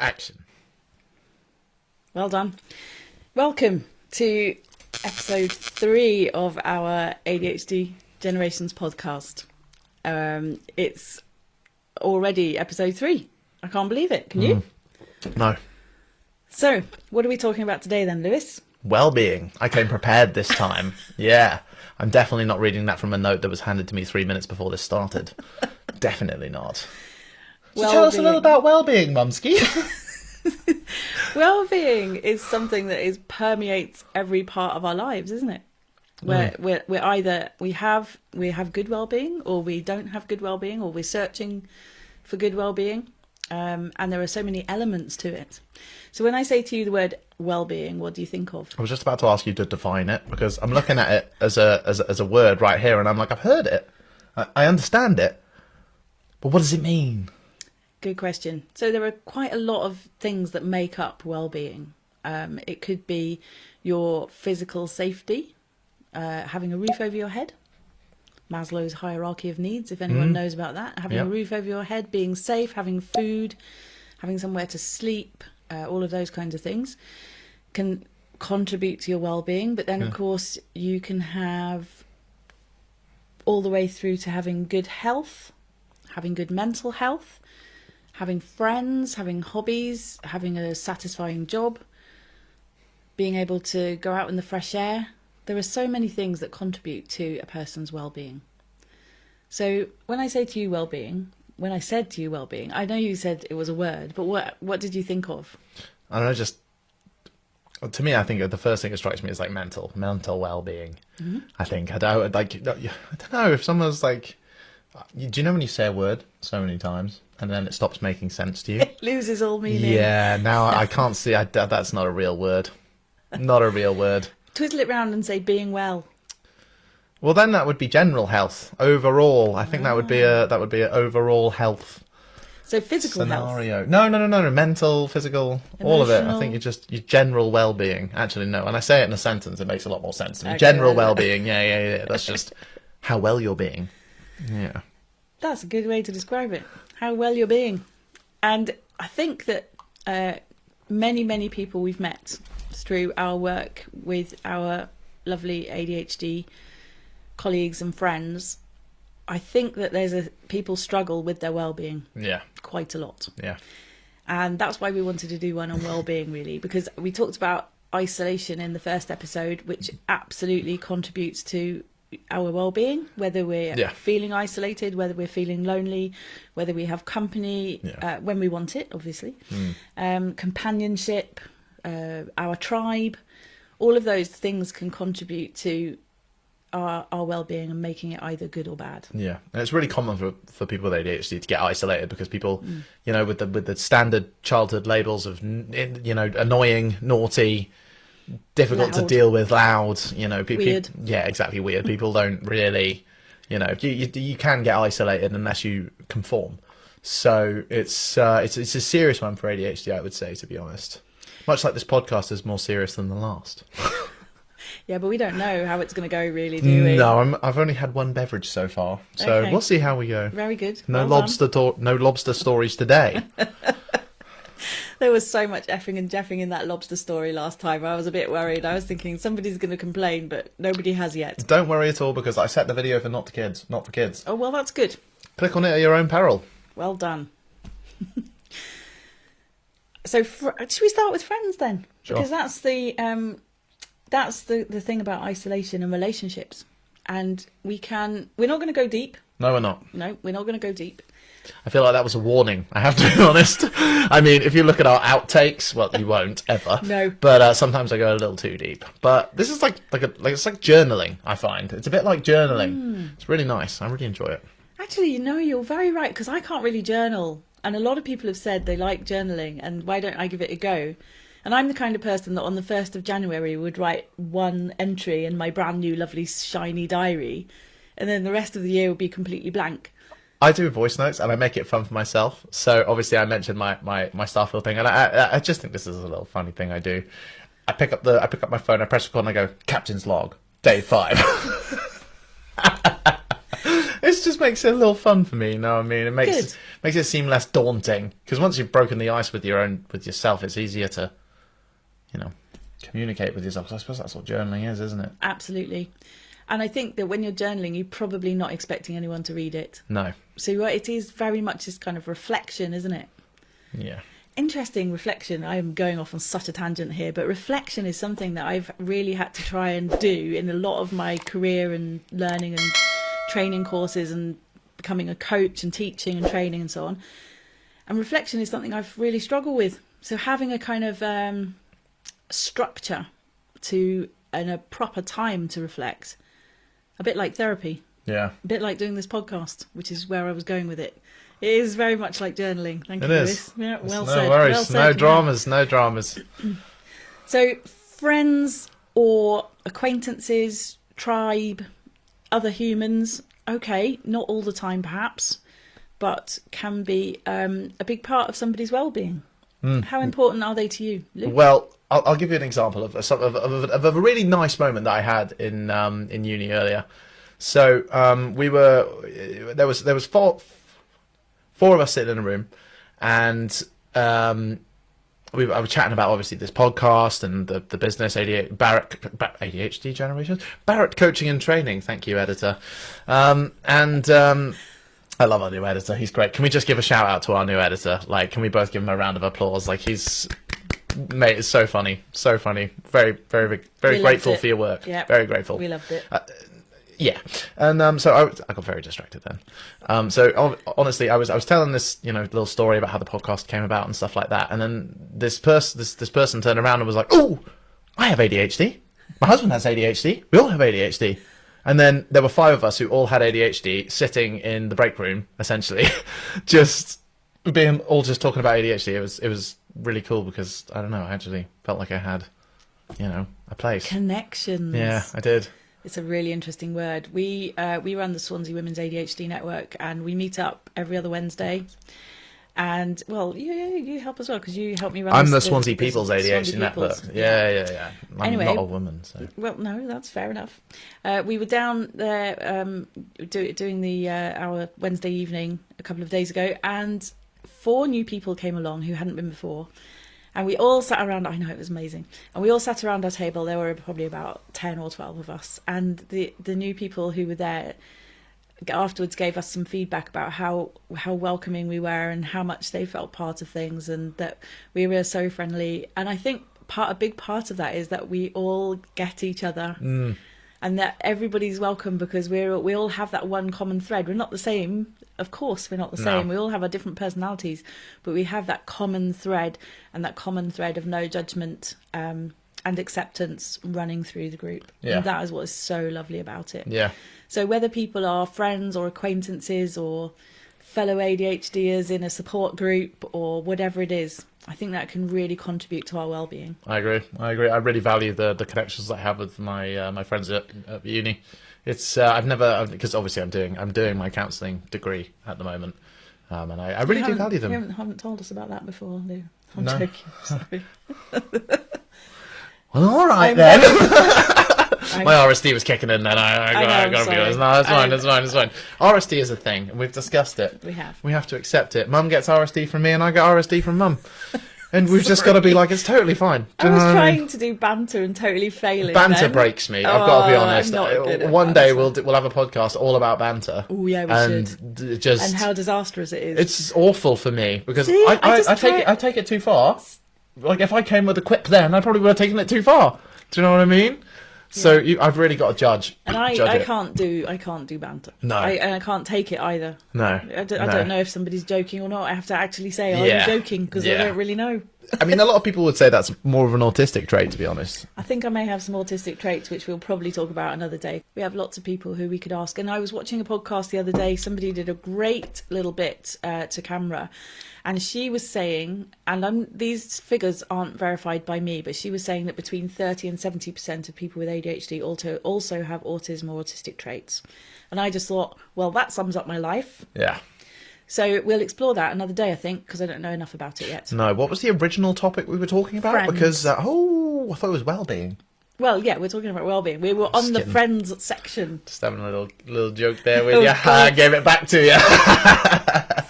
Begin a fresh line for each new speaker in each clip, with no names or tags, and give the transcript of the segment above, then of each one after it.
Action.
Well done. Welcome to episode 3 of our ADHD Generations podcast. It's already episode 3. I can't believe it. Can you?
No.
So, what are we talking about today then, Lewis?
Well-being. I came prepared this time. Yeah. I'm definitely not reading that from a note that was handed to me 3 minutes before this started. Definitely not. So tell us a little about well-being, Mumsky.
Well-being is something that permeates every part of our lives, isn't it? We're either we have good well-being, or we don't have good well-being, or we're searching for good well-being, and there are so many elements to it. So when I say to you the word well-being, what do you think of?
I was just about to ask you to define it, because I'm looking at it as a word right here, and I'm like, I've heard it, I understand it, but what does it mean?
Good question. So there are quite a lot of things that make up well-being. It could be your physical safety, having a roof over your head, Maslow's hierarchy of needs, if anyone knows about that. Having a roof over your head, being safe, having food, having somewhere to sleep, all of those kinds of things can contribute to your well-being. But then, of course, you can have all the way through to having good health, having good mental health, having friends, having hobbies, having a satisfying job, being able to go out in the fresh air. There are so many things that contribute to a person's well-being. So when I say to you well-being, when I said to you well-being, I know you said it was a word, but what did you think of?
I don't know, just to me, I think the first thing that strikes me is like mental well-being. Mm-hmm. I think I don't know if someone's like, do you know when you say a word so many times and then it stops making sense to you?
It loses all meaning.
Yeah, now I can't see. That's not a real word. Not a real word.
Twiddle it round and say being well.
Well, then that would be general health. Overall, I think that would be a overall health.
So physical
scenario.
health.
No. Mental, physical,
Emotional.
all of it. I think your general well-being. Actually, no. When I say it in a sentence, it makes a lot more sense to me.
Okay,
general well-being. Yeah. That's just how well you're being. Yeah.
That's a good way to describe it. How well you're being. And I think that many people we've met through our work with our lovely ADHD colleagues and friends, I think that people struggle with their well-being.
Yeah.
Quite a lot.
Yeah.
And that's why we wanted to do one on well-being, really, because we talked about isolation in the first episode, which absolutely contributes to our well-being, whether we're feeling isolated, whether we're feeling lonely, whether we have company when we want it, obviously, companionship, our tribe, all of those things can contribute to our well-being and making it either good or bad. Yeah,
and it's really common for people with ADHD to get isolated because people, with the standard childhood labels of annoying, naughty, difficult to deal with, loud,
weird.
Yeah, exactly, weird. People don't really, you can get isolated unless you conform. So it's a serious one for ADHD, I would say, to be honest. Much like this podcast is more serious than the last.
Yeah, but we don't know how it's going to go, really, do we?
No, I've only had one beverage so far, so We'll see how we go.
Very good.
No lobster stories today.
There was so much effing and jeffing in that lobster story last time. I was a bit worried. I was thinking somebody's going to complain, but nobody has yet.
Don't worry at all, because I set the video for not for kids.
Oh, well, that's good.
Click on it at your own peril.
Well done. So, should we start with friends then?
Sure.
Because that's the thing about isolation and relationships. And we're not going to go deep.
No, we're not.
No, we're not going to go deep.
I feel like that was a warning, I have to be honest. I mean, if you look at our outtakes, well, you won't, ever.
No.
But sometimes I go a little too deep. But this is like it's like journaling, I find. It's a bit like journaling. It's really nice. I really enjoy it.
Actually, you're very right, because I can't really journal. And a lot of people have said they like journaling, and why don't I give it a go? And I'm the kind of person that on the 1st of January would write one entry in my brand new, lovely, shiny diary, and then the rest of the year would be completely blank.
I do voice notes, and I make it fun for myself. So obviously I mentioned my Starfield thing, and I just think this is a little funny thing I do. I pick up my phone, I press record, and I go, Captain's log, day 5. It's just just makes it a little fun for me. You know what I mean? It
Good.
makes it seem less daunting, because once you've broken the ice with yourself, it's easier to, communicate with yourself. 'Cause I suppose that's what journaling is, isn't it?
Absolutely. And I think that when you're journaling, you're probably not expecting anyone to read it.
No.
So it is very much this kind of reflection, isn't it?
Yeah.
Interesting reflection. I am going off on such a tangent here, but reflection is something that I've really had to try and do in a lot of my career and learning and training courses and becoming a coach and teaching and training and so on. And reflection is something I've really struggled with. So having a kind of structure and a proper time to reflect, a bit like therapy,
Yeah.
a bit like doing this podcast, which is where I was going with it. It is very much like journaling. Thank you,
It is.
Lewis. Yeah, well
No
said.
worries.
Well said.
No
Yeah.
dramas. No dramas.
So friends or acquaintances, tribe, other humans, okay, not all the time perhaps, but can be a big part of somebody's well-being. How important are they to you, Luke?
Well, I'll give you an example of a really nice moment that I had in uni earlier. So there was four of us sitting in a room, and I was chatting about obviously this podcast and the business ADHD generation, Barrett Coaching and Training. Thank you, editor. I love our new editor. He's great. Can we just give a shout out to our new editor? Like, can we both give him a round of applause? Like, mate, it's so funny, so funny. Very, very, very
We
grateful
loved it.
for your work.
Yeah,
very grateful.
We loved it.
Yeah, and so I got very distracted then. So honestly, I was telling this little story about how the podcast came about and stuff like that, and then this person turned around and was like, "Oh, I have ADHD. My husband has ADHD. We all have ADHD." And then there were 5 of us who all had ADHD sitting in the break room, essentially, just talking about ADHD. It was really cool because I don't know, I actually felt like I had, a place.
Connections.
Yeah, I did.
It's a really interesting word. We run the Swansea Women's ADHD Network, and we meet up every other Wednesday. And well, you help as well because you help me run.
I'm the Swansea People's ADHD
Swansea
Network.
People's.
Yeah. I'm
Anyway,
not a woman, so.
Well, no, that's fair enough. We were down there doing our Wednesday evening a couple of days ago, and 4 new people came along who hadn't been before. And we all sat around. I know, it was amazing. And we all sat around our table. There were probably about 10 or 12 of us. And the new people who were there afterwards gave us some feedback about how welcoming we were and how much they felt part of things and that we were so friendly. And I think a big part of that is that we all get each other and that everybody's welcome because we all have that one common thread. We're not the same. Of course, we're not the same.
No.
We all have our different personalities, but we have that common thread, and that common thread of no judgment and acceptance running through the group.
Yeah.
And that is what is so lovely about it.
Yeah.
So whether people are friends or acquaintances or fellow ADHDers in a support group or whatever it is, I think that can really contribute to our well-being.
I agree. I really value the connections I have with my friends at uni. It's I've never, because obviously I'm doing my counselling degree at the moment, and I really do value them.
You haven't told us about that before, Lou. I'm
No.
joking. Sorry.
Well, all right
I'm
then.
I'm-
My RSD was kicking in then. I
I'm
gotta be
sorry.
honest. No, it's fine. RSD is a thing, and we've discussed it.
We have.
To accept it. Mum gets RSD from me, and I get RSD from Mum. And we've just got to be like, it's totally fine. Do
I
you
was
know what I mean?
trying to do banter and totally failing.
Banter
then.
breaks me. I've got to be
Oh,
honest.
I'm not good at
One day
banter.
we'll have a podcast all about banter.
Oh yeah, we
and
should.
just
And how disastrous it is.
it's awful for me because
See,
I take it too far. Like if I came with a quip then, I probably would have taken it too far. Do you know what I mean? So I've really got to judge.
And I can't do banter.
No.
And I can't take it either.
No.
I don't know if somebody's joking or not. I have to actually say, are you joking? Because I don't really know.
I mean, a lot of people would say that's more of an autistic trait, to be honest.
I think I may have some autistic traits, which we'll probably talk about another day. We have lots of people who we could ask. And I was watching a podcast the other day. Somebody did a great little bit to camera. And she was saying, and these figures aren't verified by me, but she was saying that between 30 and 70% of people with ADHD also have autism or autistic traits. And I just thought, well, that sums up my life.
Yeah.
So we'll explore that another day, I think, because I don't know enough about it yet.
No, what was the original topic we were talking about?
Friends.
Because, I thought it was well-being.
Well, yeah, we're talking about well-being. We were on
Just
the
kidding.
friends section.
Just having a little joke there with
Oh,
you.
God.
I gave it back to you.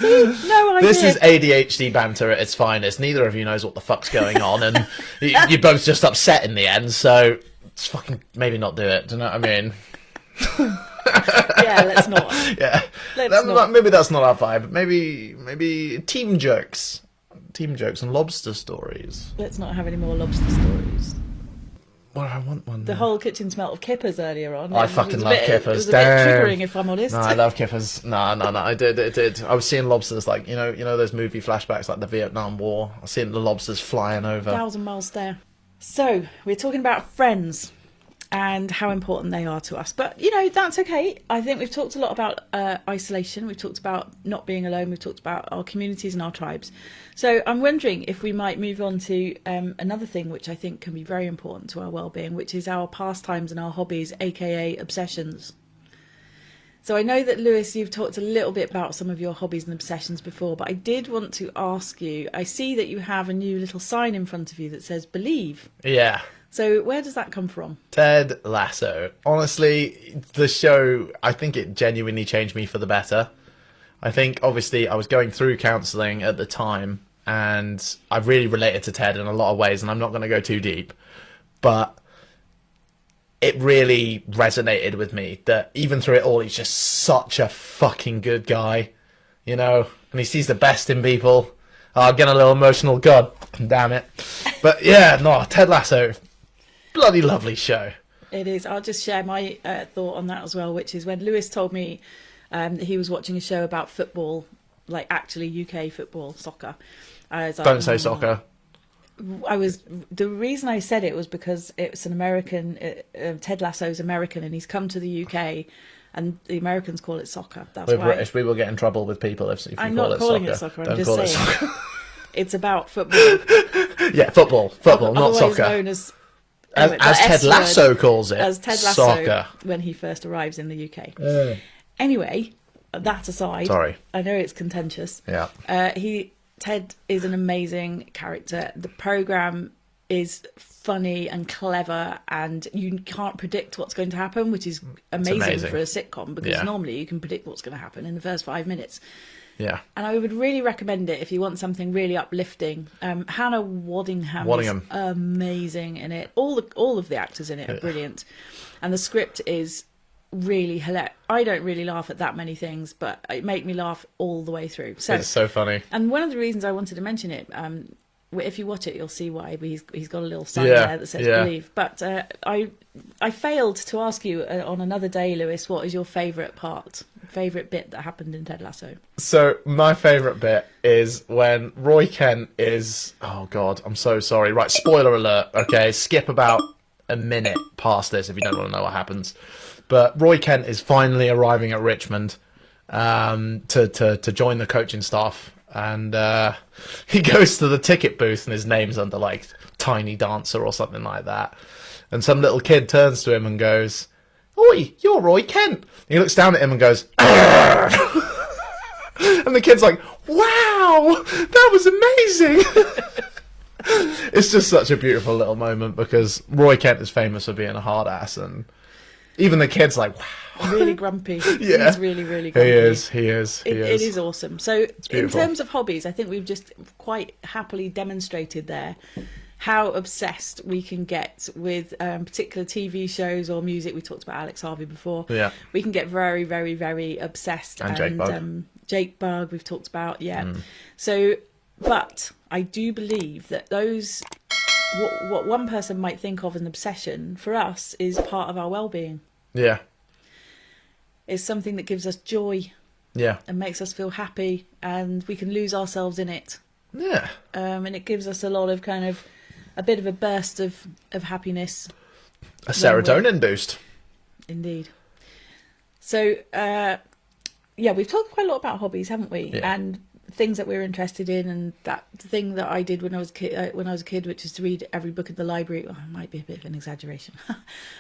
See, no idea.
This is ADHD banter at its finest. Neither of you knows what the fuck's going on, and you're both just upset in the end. So let's fucking maybe not do it. Do you know what I mean?
Yeah, let's not.
Yeah,
Let's not.
maybe that's not our vibe. Maybe team jokes and lobster stories.
Let's not have any more lobster stories.
Well, I want one.
The whole kitchen smelt of kippers earlier on.
I
It
fucking
was a
love
bit-
kippers.
It was a
Damn.
bit triggering, if I'm honest.
No, I love kippers. No, I did. I was seeing lobsters, like, you know those movie flashbacks, like the Vietnam War. I was seeing the lobsters flying over.
1,000 miles stare. So, we're talking about friends and how important they are to us. But, that's okay. I think we've talked a lot about isolation. We've talked about not being alone. We've talked about our communities and our tribes. So I'm wondering if we might move on to another thing which I think can be very important to our well-being, which is our pastimes and our hobbies, aka obsessions. So I know that, Lewis, you've talked a little bit about some of your hobbies and obsessions before, but I did want to ask you, I see that you have a new little sign in front of you that says believe.
Yeah.
So where does that come from?
Ted Lasso. Honestly, the show, I think it genuinely changed me for the better. I think, obviously, I was going through counselling at the time, and I really related to Ted in a lot of ways, and I'm not going to go too deep, but it really resonated with me that even through it all, he's just such a fucking good guy, and he sees the best in people. Oh, I'm getting a little emotional, God damn it. But yeah, no, Ted Lasso, bloody lovely show.
It is. I'll just share my thought on that as well, which is when Lewis told me that he was watching a show about football, like actually UK football, soccer. I was like,
Don't say soccer.
The reason I said it was because it's an American, Ted Lasso's American, and he's come to the UK, and the Americans call it soccer. That's
We're
why.
British. We will get in trouble with people if you
I'm
call
not
it
calling
soccer.
it soccer. I'm
Don't
just
call it
saying
soccer.
it's about football.
Yeah, football, not
Otherwise
soccer.
known as
As
the
Ted
S
Lasso
word,
calls it,
as Ted Lasso
soccer.
when he first arrives in the UK. Anyway, that aside,
Sorry.
I know it's contentious.
Yeah.
Ted is an amazing character. The programme is funny and clever, and you can't predict what's going to happen, which is amazing for a sitcom, because normally you can predict what's going to happen in the first 5 minutes.
Yeah.
And I would really recommend it if you want something really uplifting. Hannah Waddingham is amazing in it. All of the actors in it are brilliant, and the script is really hilarious. I don't really laugh at that many things, but it made me laugh all the way through. So
It's so funny.
And one of the reasons I wanted to mention it, if you watch it, you'll see why. But he's got a little sign there that says "believe." But I failed to ask you on another day, Lewis, what is your favourite bit that happened in Ted Lasso?
So my favourite bit is when Roy Kent is... Oh, God, I'm so sorry. Right, spoiler alert, okay? Skip about a minute past this if you don't want to know what happens. But Roy Kent is finally arriving at Richmond to join the coaching staff. And he goes to the ticket booth and his name's under, like, Tiny Dancer or something like that. And some little kid turns to him and goes, "Oi, you're Roy Kent." And he looks down at him and goes, "Arr!" And the kid's like, "Wow, that was amazing." It's just such a beautiful little moment because Roy Kent is famous for being a hard ass, and even the kid's like, "Wow."
Really grumpy.
Yeah.
He's really, really grumpy.
He is.
It is awesome. So in
beautiful.
terms of hobbies, I think we've just quite happily demonstrated there how obsessed we can get with particular TV shows or music. We talked about Alex Harvey before.
Yeah.
We can get very, very, very obsessed.
And Jake Bug.
Jake Bug, we've talked about, So, but I do believe that those, what one person might think of as an obsession, for us is part of our well-being.
Yeah.
It's something that gives us joy.
Yeah.
And makes us feel happy, and we can lose ourselves in it.
Yeah.
And it gives us a lot of a bit of a burst of happiness.
A serotonin boost.
Indeed. So, we've talked quite a lot about hobbies, haven't we?
Yeah.
And things that we're interested in, and that thing that I did when I was a kid, which is to read every book in the library. Oh, it might be a bit of an exaggeration.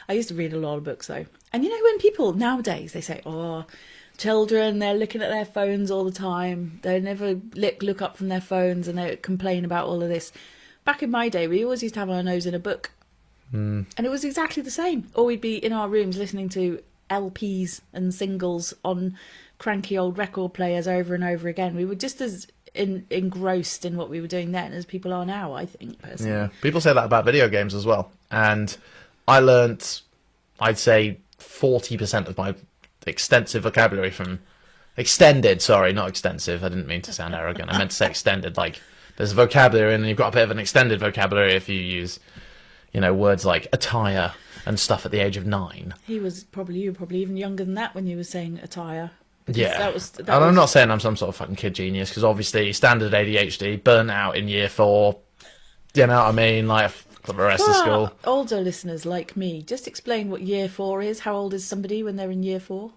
I used to read a lot of books, though. And when people nowadays, they say, "Oh, children, they're looking at their phones all the time. They never look up from their phones," and they complain about all of this. Back in my day, we always used to have our nose in a book. And it was exactly the same. Or we'd be in our rooms listening to LPs and singles on cranky old record players over and over again. We were just as engrossed in what we were doing then as people are now, I think, personally.
Yeah, people say that about video games as well. And I learnt, I'd say, 40% of my extensive vocabulary from... Extended, sorry, not extensive. I didn't mean to sound arrogant. I meant to say extended. Like, there's a vocabulary and you've got a bit of an extended vocabulary if you use, words like attire and stuff at the age of 9.
You were probably even younger than that when you were saying attire.
Yeah.
That was
I'm not saying I'm some sort of fucking kid genius, because obviously standard ADHD, burnt out in year 4. You know what I mean? Like, for the rest of school.
Older listeners like me, just explain what year 4 is. How old is somebody when they're in year 4?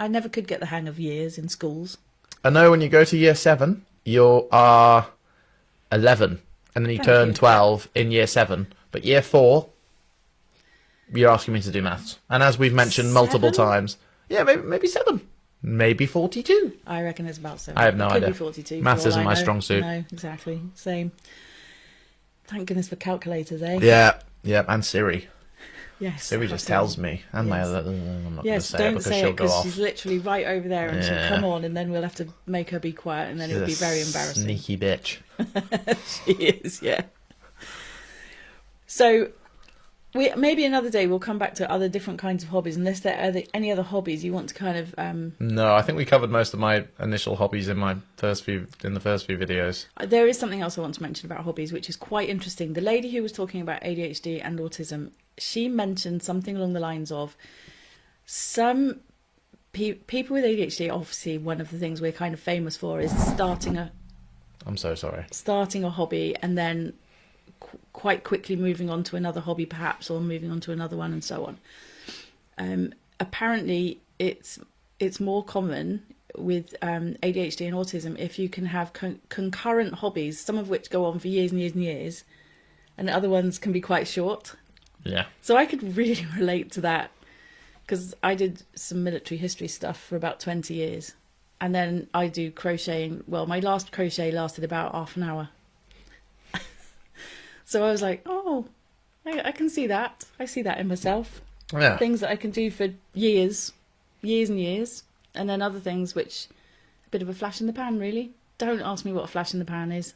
I never could get the hang of years in schools.
I know when you go to year 7, you are 11, and then you turn 12 in year 7. But year 4, you're asking me to do maths. And as we've mentioned multiple times, yeah, maybe 7. Maybe 42.
I reckon it's about 7.
I have no
It could
idea.
be 42.
Maths
for all
isn't
I
my
know.
strong suit.
No, exactly. Same. Thank goodness for calculators, eh?
Yeah, and Siri.
Yes.
Siri just tells me. And my
Yes.
other... I'm not
Yes,
going to say it
don't
because
say
she'll
it
go
because
off.
she's literally right over there and she'll come on and then we'll have to make her be quiet and then it'll be very embarrassing.
Sneaky bitch.
She is, yeah. So, maybe another day we'll come back to other different kinds of hobbies, unless there are any other hobbies you want to kind of...
No, I think we covered most of my initial hobbies in the first few videos.
There is something else I want to mention about hobbies, which is quite interesting. The lady who was talking about ADHD and autism, she mentioned something along the lines of some people with ADHD, obviously one of the things we're kind of famous for is starting a hobby and then quite quickly moving on to another hobby perhaps, or moving on to another one and so on. Apparently it's more common with ADHD and autism if you can have concurrent hobbies, some of which go on for years and years and years, and other ones can be quite short.
Yeah.
So I could really relate to that, because I did some military history stuff for about 20 years. And then I do crocheting. Well, my last crochet lasted about half an hour. So I was like, oh, I can see that. I see that in myself.
Yeah.
Things that I can do for years and years. And then other things which, a bit of a flash in the pan, really. Don't ask me what a flash in the pan is.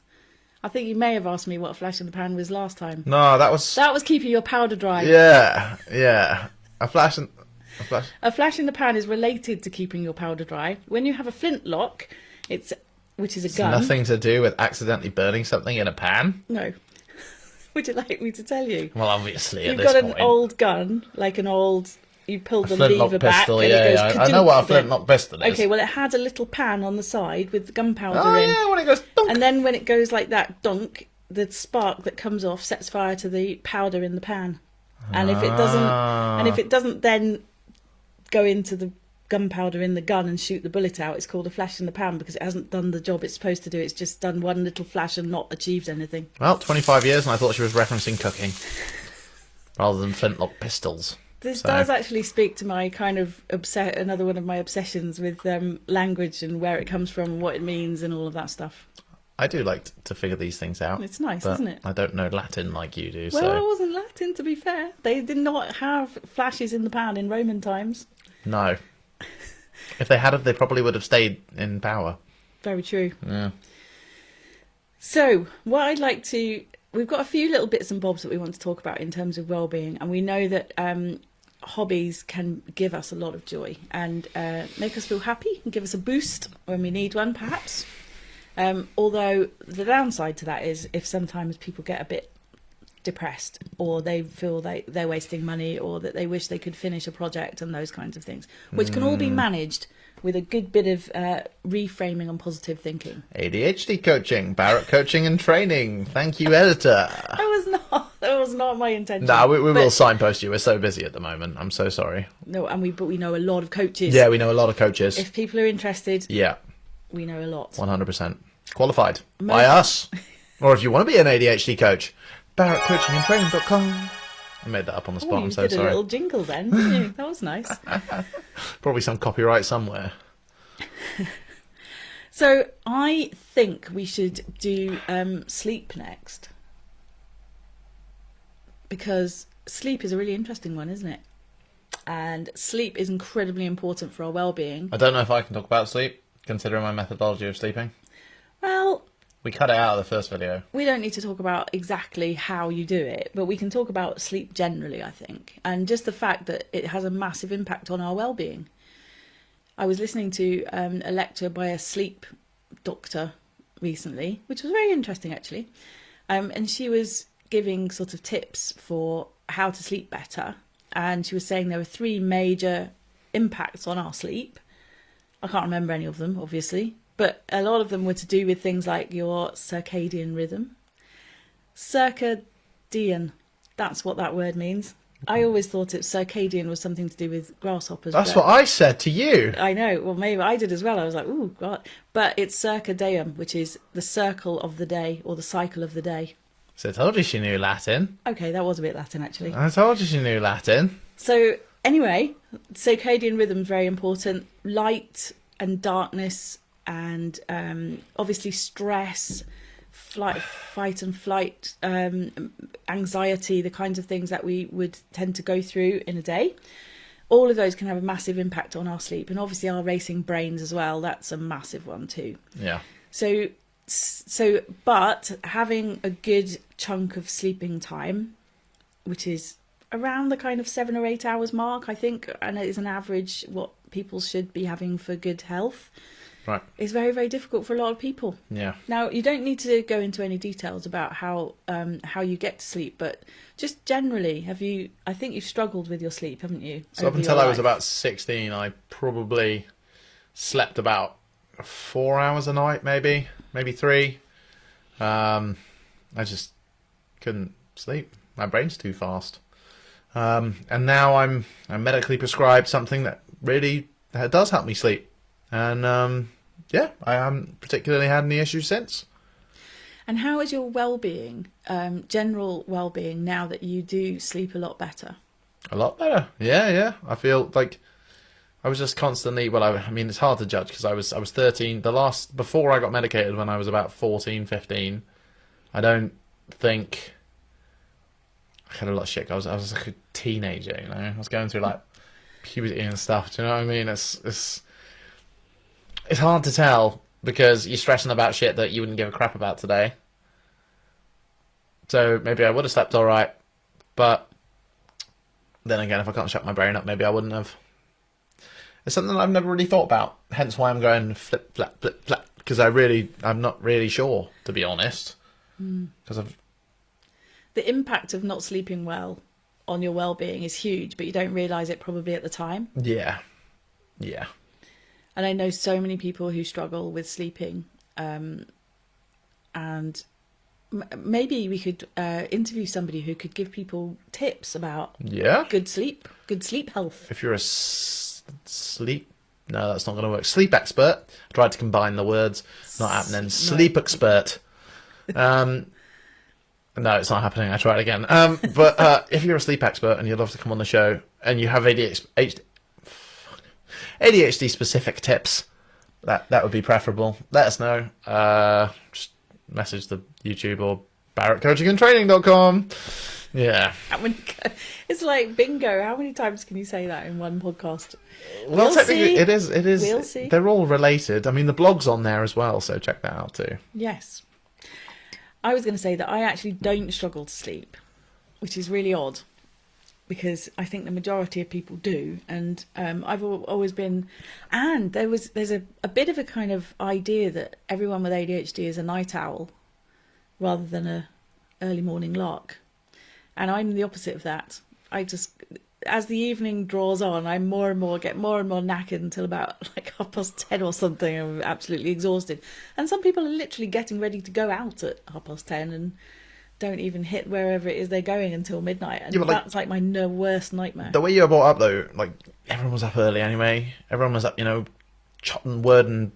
I think you may have asked me what a flash in the pan was last time.
No, that was...
That was keeping your powder dry.
Yeah. A flash in the
pan is related to keeping your powder dry. When you have a flintlock, which is a gun.
Nothing to do with accidentally burning something in a pan?
No. Would you like me to tell you?
Well, obviously,
You've
at this
got
point.
an old gun, like an old... You pull the
flintlock
lever back
pistol,
and
yeah,
it goes...
yeah. I know what a flintlock pistol is.
Okay, well, it had a little pan on the side with the gunpowder
Oh,
in.
yeah, when it goes dunk.
And then when it goes like that, dunk, the spark that comes off sets fire to the powder in the pan. And if it doesn't then go into the gunpowder in the gun and shoot the bullet out, it's called a flash in the pan, because it hasn't done the job it's supposed to do. It's just done one little flash and not achieved anything.
Well, 25 years, and I thought she was referencing cooking rather than flintlock pistols.
This does actually speak to my kind of another one of my obsessions with language and where it comes from and what it means and all of that stuff.
I do like to figure these things out.
It's nice,
but
isn't it?
I don't know Latin like you do.
Well,
so.
it wasn't Latin, to be fair. They did not have flashes in the pan in Roman times.
No. If they had, they probably would have stayed in power.
Very true.
Yeah.
So, what I'd like to... We've got a few little bits and bobs that we want to talk about in terms of well-being, and we know that hobbies can give us a lot of joy and make us feel happy and give us a boost when we need one, perhaps. Although the downside to that is if sometimes people get a bit depressed, or they feel they're wasting money, or that they wish they could finish a project and those kinds of things, which can all be managed with a good bit of reframing and positive thinking.
ADHD coaching, Barrett coaching and training. Thank you, editor.
That was not my intention.
No, we will signpost you. We're so busy at the moment. I'm so sorry.
No, but we know a lot of coaches.
Yeah, we know a lot of coaches.
If people are interested,
yeah,
we know a lot.
100%. Qualified by us. Or if you want to be an ADHD coach, barrettcoachingandtraining.com. I made that up on the spot.
You
I'm so
did
sorry.
a little jingle then, didn't you? That was nice.
Probably some copyright somewhere.
So I think we should do sleep next. because sleep is a really interesting one, isn't it? And sleep is incredibly important for our well-being.
I don't know if I can talk about sleep, considering my methodology of sleeping.
Well,
We cut it out of the first video.
we don't need to talk about exactly how you do it, but we can talk about sleep generally, I think, and just the fact that it has a massive impact on our well-being. I was listening to a lecture by a sleep doctor recently, which was very interesting, actually, and she was giving sort of tips for how to sleep better, and she was saying there were 3 major impacts on our sleep. I can't remember any of them, obviously, but a lot of them were to do with things like your circadian rhythm. Circadian, that's what that word means. I always thought circadian was something to do with grasshoppers.
That's what I said to you.
I know, well, maybe I did as well. I was like, ooh, God. But it's circadium, which is the circle of the day or the cycle of the day.
So I told you she knew Latin.
Okay, that was a bit Latin, actually.
I told you she knew Latin.
So anyway, circadian rhythm is very important. Light and darkness and obviously stress, fight and flight, anxiety, the kinds of things that we would tend to go through in a day. All of those can have a massive impact on our sleep, and obviously our racing brains as well. That's a massive one too.
Yeah.
But having a good chunk of sleeping time, which is around the kind of 7 or 8 hours mark, I think, and it is an average what people should be having for good health.
Right.
It's very, very difficult for a lot of people.
Yeah.
Now, you don't need to go into any details about how you get to sleep, but just generally, I think you've struggled with your sleep, haven't you?
So up until I was about 16, I probably slept about 4 hours a night, maybe 3. I just couldn't sleep. My brain's too fast. And now I'm medically prescribed something that really does help me sleep. And I haven't particularly had any issues since.
And how is your well-being, general well-being, now that you do sleep a lot better?
A lot better. Yeah. I feel like I was just constantly, I mean, it's hard to judge because I was 13. Before I got medicated when I was about 14, 15, I don't think I had a lot of shit. I was like a teenager, you know. I was going through like puberty and stuff. Do you know what I mean? It's hard to tell because you're stressing about shit that you wouldn't give a crap about today. So maybe I would have slept all right, but then again, if I can't shut my brain up, maybe I wouldn't have. It's something I've never really thought about. Hence why I'm going flip, flap, flip, flap. Because I'm not really sure, to be honest. Because
the impact of not sleeping well on your well-being is huge, but you don't realise it probably at the time.
Yeah.
And I know so many people who struggle with sleeping, and maybe we could interview somebody who could give people tips about good sleep health.
If you're a no, that's not going to work. Sleep expert. I tried to combine the words. Not happening. Sleep expert. No, it's not happening. I tried again. But if you're a sleep expert and you'd love to come on the show and you have ADHD specific tips, that would be preferable. Let us know. Just message the YouTube or barrettcoachingandtraining.com. Yeah.
It's like bingo. How many times can you say that in one podcast?
Well, technically, it is.
We'll see.
They're all related. I mean, the blog's on there as well, so check that out too.
Yes. I was going to say that I actually don't struggle to sleep, which is really odd, because I think the majority of people do, and I've always been. And there's a bit of a kind of idea that everyone with ADHD is a night owl, rather than a early morning lark. And I'm the opposite of that. As the evening draws on, I get more and more knackered until about like 10:30 or something. I'm absolutely exhausted. And some people are literally getting ready to go out at 10:30 and don't even hit wherever it is they're going until midnight. And that's like my worst nightmare.
The way you were brought up, though, like everyone was up early anyway. Everyone was up, chopping wood and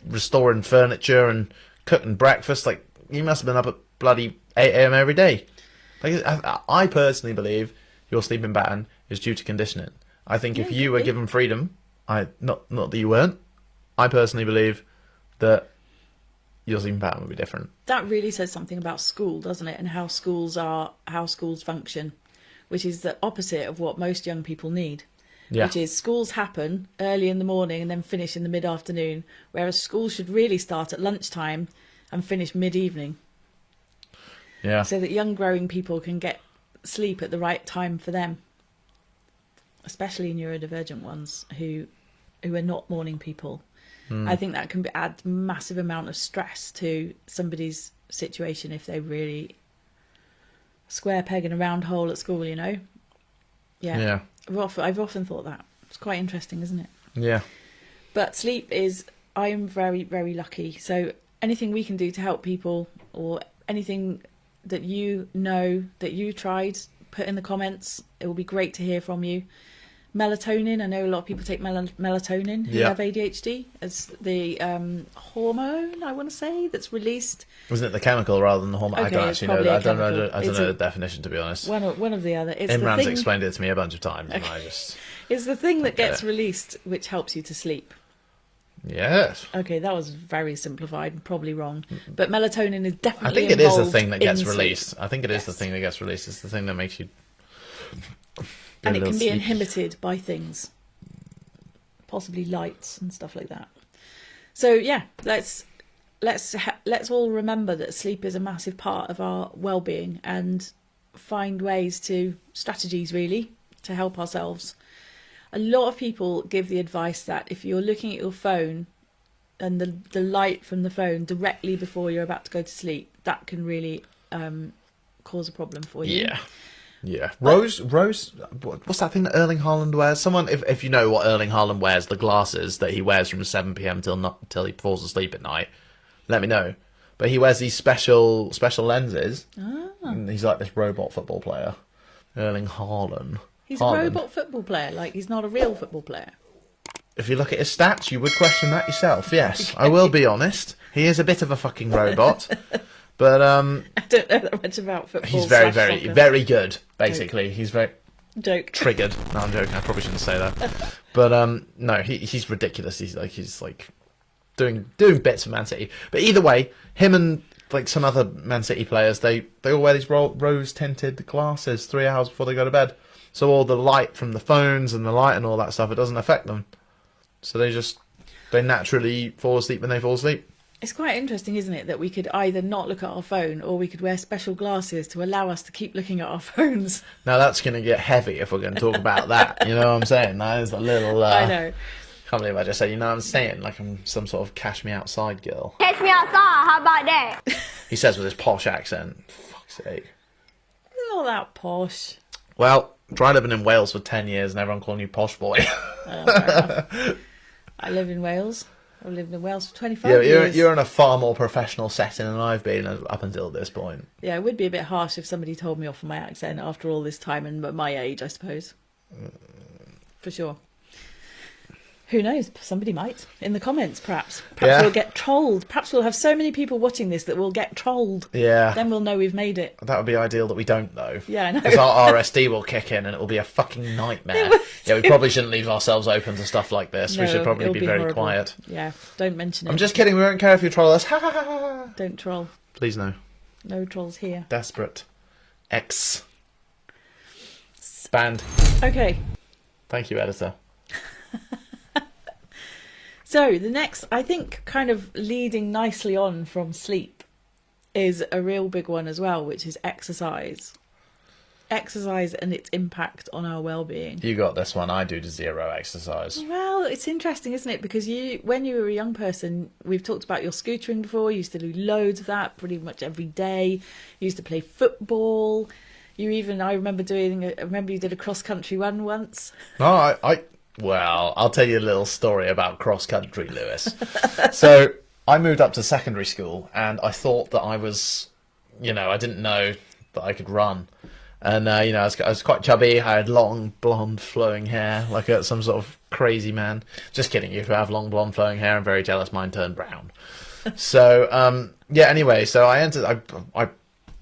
restoring furniture and cooking breakfast. Like, you must have been up at bloody 8 a.m. every day. Like, I personally believe your sleeping pattern is due to conditioning. I think if you were given freedom, not that you weren't, I personally believe that your sleeping pattern would be different.
That really says something about school, doesn't it? And how schools function. which is the opposite of what most young people need.
Yeah.
Which is schools happen early in the morning and then finish in the mid-afternoon, whereas schools should really start at lunchtime and finish mid-evening.
Yeah.
So that young growing people can get sleep at the right time for them, especially neurodivergent ones who are not morning people. I think that can add massive amount of stress to somebody's situation if they really square peg in a round hole at school, you know?
Yeah.
I've often thought that. It's quite interesting, isn't it?
Yeah.
But sleep is, I am very, very lucky. So anything we can do to help people, or anything that you know that you tried, put in the comments. It will be great to hear from you. Melatonin, I know a lot of people take melatonin who have ADHD. It's the hormone, I want to say, that's released.
Wasn't it the chemical rather than the hormone?
Okay,
I don't actually know. I don't know the definition, to be honest.
One of the other. It's
Imran's explained it to me a bunch of times, and I just...
It's the thing that gets released which helps you to sleep.
Yes.
Okay, that was very simplified and probably wrong. But melatonin is definitely
I think it is the
involved
thing that gets
in sleep.
released. I think it is the thing that gets released. It's the thing that makes you...
And it can be
sleepy.
inhibited by things, possibly lights and stuff like that. So yeah, let's all remember that sleep is a massive part of our well-being, and find ways to strategies really to help ourselves. A lot of people give the advice that if you're looking at your phone and the light from the phone directly before you're about to go to sleep, that can really cause a problem for you.
Yeah. Rose, what's that thing that Erling Haaland wears? Someone, if you know what Erling Haaland wears, the glasses that he wears from 7 p.m. till he falls asleep at night, let me know. But he wears these special lenses. And he's like this robot football player. Erling Haaland.
He's a robot football player, like he's not a real football player.
If you look at his stats, you would question that yourself, yes. I will be honest. He is a bit of a fucking robot. But
I don't know that much about football.
he's very, very good, basically. He's very...
Joke.
Triggered. No, I'm joking. I probably shouldn't say that. But no, he's ridiculous. He's like doing bits for Man City. But either way, him and like some other Man City players, they all wear these rose tinted glasses 3 hours before they go to bed. So all the light from the phones and the light and all that stuff, it doesn't affect them. So they naturally fall asleep when they fall asleep.
It's quite interesting, isn't it, that we could either not look at our phone or we could wear special glasses to allow us to keep looking at our phones.
Now that's going to get heavy if we're going to talk about that. You know what I'm saying? That is a little...
I know.
Can't believe I just said, you know what I'm saying? Like I'm some sort of cash me outside girl.
Catch me outside, how about that?
He says with his posh accent. Fuck's sake.
Not that posh.
Well, try living in Wales for 10 years and everyone calling you posh boy.
Oh, fair enough. I live in Wales. I've lived in Wales for 25 years.
You're in a far more professional setting than I've been up until this point.
Yeah, it would be a bit harsh if somebody told me off for my accent after all this time and at my age, I suppose. For sure. Who knows? Somebody might. In the comments, perhaps. Perhaps we'll get trolled. Perhaps we'll have so many people watching this that we'll get trolled.
Yeah.
Then we'll know we've made it.
That would be ideal that we don't, though.
Yeah, I know.
Because our RSD will kick in and it will be a fucking nightmare. Yeah, we probably shouldn't leave ourselves open to stuff like this.
No,
We should probably
it'll
be very
horrible.
quiet.
Yeah, don't mention it.
I'm just kidding. We won't care if you troll us. Ha ha ha ha.
Don't troll.
Please no.
No trolls here.
Desperate. X. Banned.
Okay.
Thank you, editor.
So the next, I think, kind of leading nicely on from sleep is a real big one as well, which is exercise. Exercise and its impact on our well-being.
You got this one. I do zero exercise.
Well, it's interesting, isn't it? Because when you were a young person, we've talked about your scootering before. You used to do loads of that pretty much every day. You used to play football. I remember you did a cross-country run once.
No, well, I'll tell you a little story about cross-country, Lewis. So I moved up to secondary school and I thought that I was, I didn't know that I could run. And, I was quite chubby. I had long, blonde, flowing hair, like some sort of crazy man. Just kidding. You have long, blonde, flowing hair. I'm very jealous. Mine turned brown. So, anyway, so I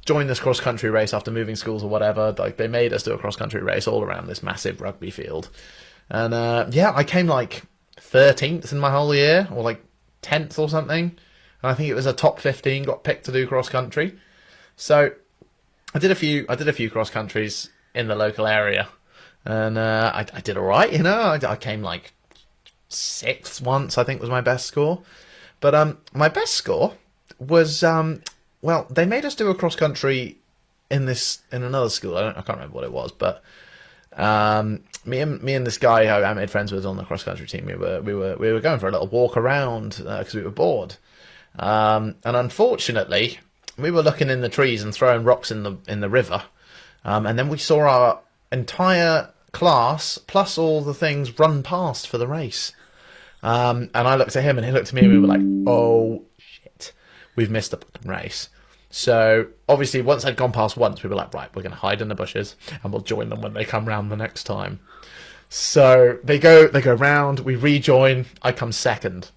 joined this cross-country race after moving schools or whatever. Like, they made us do a cross-country race all around this massive rugby field. And, I came, 13th in my whole year, or, 10th or something. And I think it was a top 15 got picked to do cross-country. So I did a few cross countries in the local area, and I did all right. I came like 6th once, I think was my best score. But my best score was well, they made us do a cross country in another school. I can't remember what it was, but me and this guy who I made friends with on the cross country team, we were going for a little walk around because we were bored. And unfortunately, we were looking in the trees and throwing rocks in the river, and then we saw our entire class plus all the things run past for the race. And I looked at him and he looked at me and we were like, oh shit, we've missed the fucking race. So obviously once I'd gone past once, we were like, right, we're going to hide in the bushes and we'll join them when they come round the next time. So they go round, we rejoin, I come second.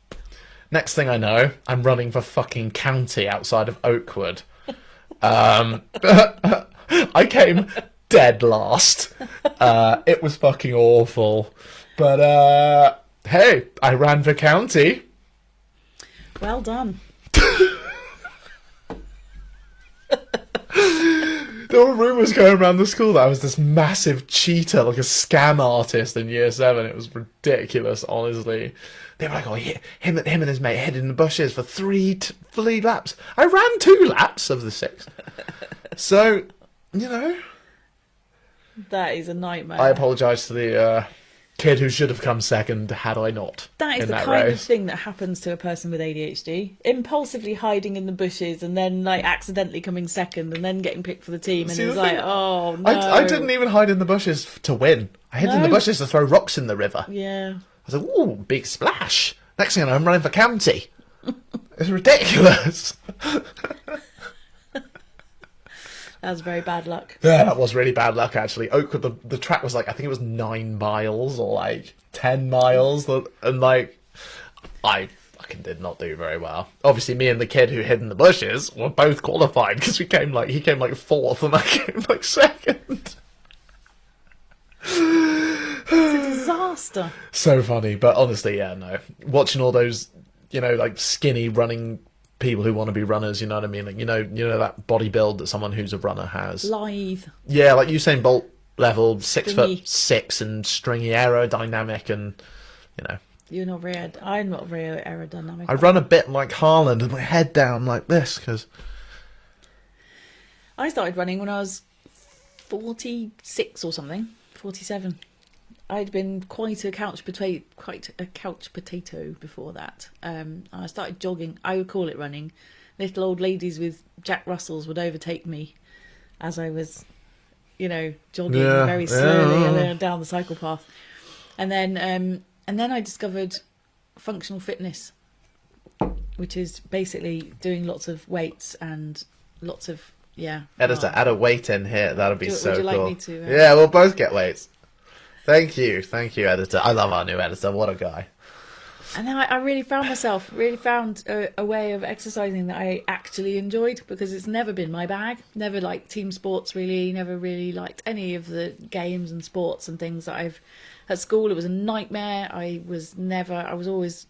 Next thing I know, I'm running for fucking county outside of Oakwood. I came dead last. It was fucking awful. But hey, I ran for county.
Well done.
There were rumours going around the school that I was this massive cheater, like a scam artist in year 7. It was ridiculous, honestly. They were like, oh, him and his mate hid in the bushes for three laps. I ran 2 laps of the 6. So,
That is a nightmare.
I apologise to the kid who should have come second had I not.
That is the kind of thing that happens to a person with ADHD. Impulsively hiding in the bushes and then like accidentally coming second and then getting picked for the team. And it's like, oh no.
I didn't even hide in the bushes to win. I hid in the bushes to throw rocks in the river.
Yeah.
I was like, ooh, big splash. Next thing I know, I'm running for county. It's ridiculous.
That was very bad luck.
Yeah, that was really bad luck, actually. Oakwood, the track was like, I think it was 9 miles or like 10 miles. And like, I fucking did not do very well. Obviously, me and the kid who hid in the bushes were both qualified because he came like 4th and I came like 2nd.
It's a disaster.
So funny. But honestly, yeah, no. Watching all those, like skinny running people who want to be runners, you know what I mean? Like, you know that body build that someone who's a runner has.
Lithe.
Yeah, like Usain Bolt level,
Stringy.
6'6" and stringy, aerodynamic, and
You're not very. I'm not very aerodynamic.
I run a bit like Haaland with my head down like this because
I started running when I was 46 or something, 47. I'd been quite a couch potato before that. I started jogging. I would call it running. Little old ladies with Jack Russells would overtake me as I was, jogging very slowly down the cycle path. And then I discovered functional fitness, which is basically doing lots of weights and lots of
Editor, add a weight in here. That'd be so cool.
Would you like me to?
Yeah, we'll both get weights. Thank you, editor. I love our new editor. What a guy.
And then I really found a way of exercising that I actually enjoyed, because it's never been my bag. Never liked team sports, really. Never really liked any of the games and sports and things that at school. It was a nightmare. I was always,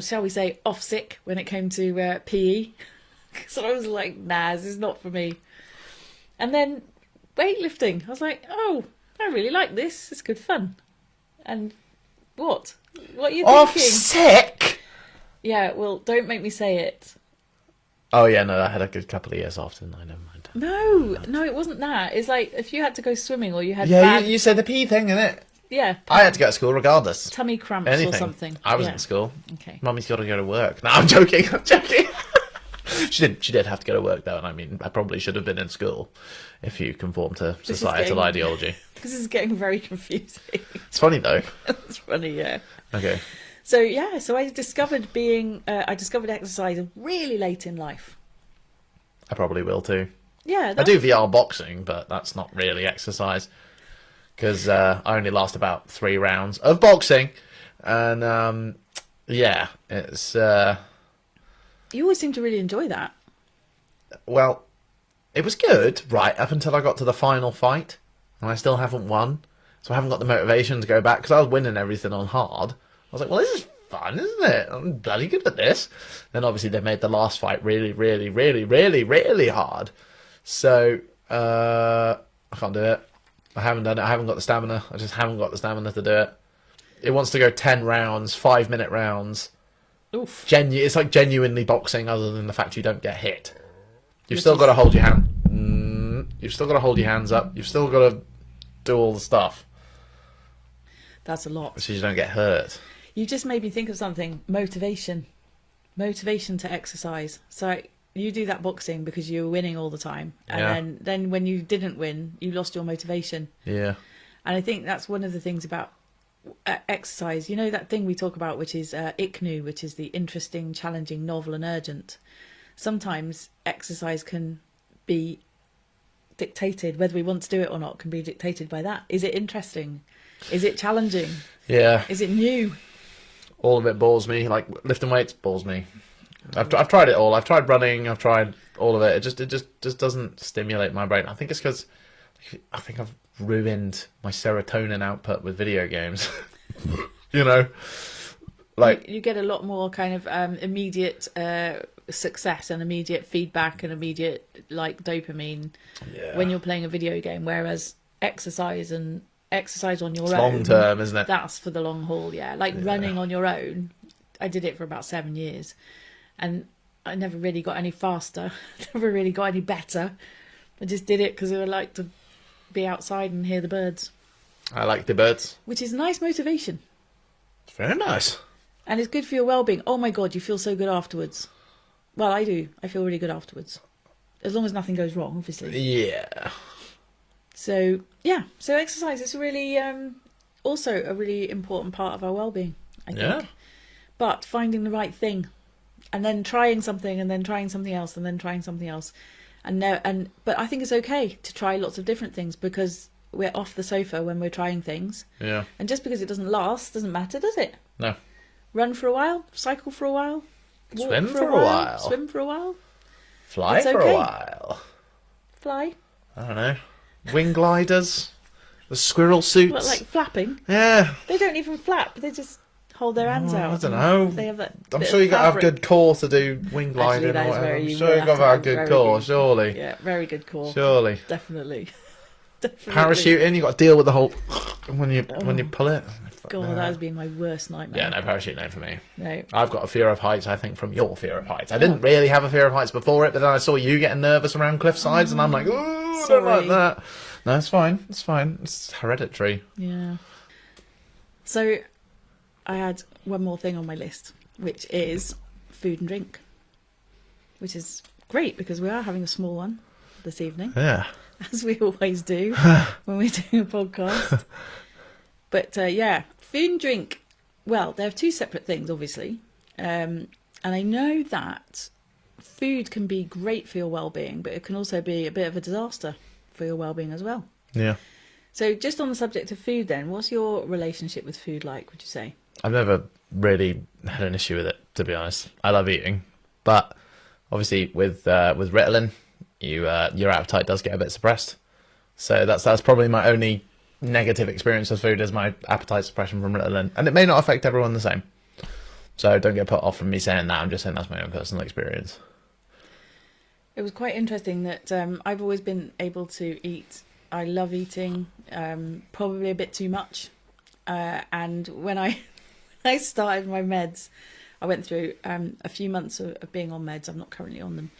shall we say, off sick when it came to PE. So I was like, nah, this is not for me. And then weightlifting. I was like, oh, I really like this. It's good fun. And what? What are you thinking?
Off sick?
Yeah, well, don't make me say it.
Oh, yeah, no, I had a good couple of years off, didn't I? Never mind.
No, it wasn't that. It's like if you had to go swimming or you had
you said the P thing, innit?
Yeah.
I had to go to school regardless.
Tummy cramps
Anything.
or something.
I was in school.
Okay.
Mummy's got to go to work. No, I'm joking. She did have to go to work, though, and I mean, I probably should have been in school if you conform to societal ideology.
This is getting very confusing.
It's funny, though.
It's funny, yeah.
Okay.
So I discovered exercise really late in life.
I probably will, too.
Yeah.
I do VR boxing, but that's not really exercise. Because I only last about 3 rounds of boxing. And, it's...
You always seem to really enjoy that.
Well, it was good, right, up until I got to the final fight. And I still haven't won. So I haven't got the motivation to go back, because I was winning everything on hard. I was like, well, this is fun, isn't it? I'm bloody good at this. Then obviously they made the last fight really, really, really, really, really hard. So I I can't do it. I haven't done it. I haven't got the stamina. I just haven't got the stamina to do it. It wants to go 10 rounds, 5-minute rounds.
Oof.
It's like genuinely boxing, other than the fact you don't get hit. You've
Which
still
is-
got to hold your hand. You've still got to hold your hands up. You've still got to do all the stuff
That's a lot.
so you don't get hurt.
You just made me think of something. Motivation to exercise. So you do that boxing because you were winning all the time, and
Yeah.
then when you didn't win, you lost your motivation.
Yeah.
And I think that's one of the things about exercise. You know that thing we talk about, which is ICNU, which is the interesting, challenging, novel, and urgent. Sometimes exercise can be dictated, whether we want to do it or not, can be dictated by that. Is it interesting? Is it challenging?
Yeah.
Is it new?
All of it bores me. Like lifting weights bores me. I've tried it all. I've tried running. I've tried all of it. It just doesn't stimulate my brain. I think it's because I think I've ruined my serotonin output with video games. You know, like
You get a lot more kind of immediate success and immediate feedback and immediate like dopamine when you're playing a video game, whereas exercise on your own,
long term, isn't it?
that's for the long haul. Like running on your own, I did it for about 7 years and I never really got any faster, never really got any better. I just did it because I like to be outside and hear the birds,
I like the birds.
which is nice motivation.
It's very nice.
And it's good for your well-being. Oh my God, you feel so good afterwards. Well, I do. I feel really good afterwards. As long as nothing goes wrong, obviously.
Yeah.
So, yeah. So exercise is really also a really important part of our well-being, I think.
Yeah.
But finding the right thing and then trying something and then trying something else and then trying something else. But I think it's okay to try lots of different things because we're off the sofa when we're trying things.
Yeah.
And just because it doesn't last doesn't matter, does it?
No.
Run for a while, cycle for a while, walk
Swim for a while.
swim for a while,
Fly
It's
for
okay.
a while.
fly.
I don't know. Wing gliders. The squirrel suits.
What, like flapping?
Yeah.
They don't even flap. They just hold their hands out.
I don't know.
They have that.
I'm
bit
sure
of
you got to have
fabric.
good core to do wing gliding
that
or
is
whatever.
very-
I'm
you
sure
will
you got to have
very
good core,
good.
surely.
Yeah, very good core.
Surely.
Definitely. Definitely.
Parachuting, you got to deal with the whole when you pull it.
God,
No.
that has been my worst nightmare.
Yeah, no parachute, no for me.
No.
I've got a fear of heights, I think, from your fear of heights. I didn't really have a fear of heights before it, but then I saw you getting nervous around cliff sides, and I'm like, oh, I don't like
Sorry.
that. No, it's fine. It's fine. It's hereditary.
Yeah. So, I had one more thing on my list, which is food and drink, which is great because we are having a small one this evening,
Yeah.
as we always do when we're doing a podcast. But yeah, food and drink, well, they're two separate things, obviously. And I know that food can be great for your well-being, but it can also be a bit of a disaster for your well-being as well.
Yeah.
So just on the subject of food then, what's your relationship with food like, would you say?
I've never really had an issue with it, to be honest. I love eating, but obviously with Ritalin, your appetite does get a bit suppressed. So that's probably my only negative experience with food is my appetite suppression from Ritalin, and it may not affect everyone the same. So don't get put off from me saying that. I'm just saying that's my own personal experience.
It was quite interesting that I've always been able to eat. I love eating, probably a bit too much. And when I started my meds, I went through a few months of being on meds. I'm not currently on them,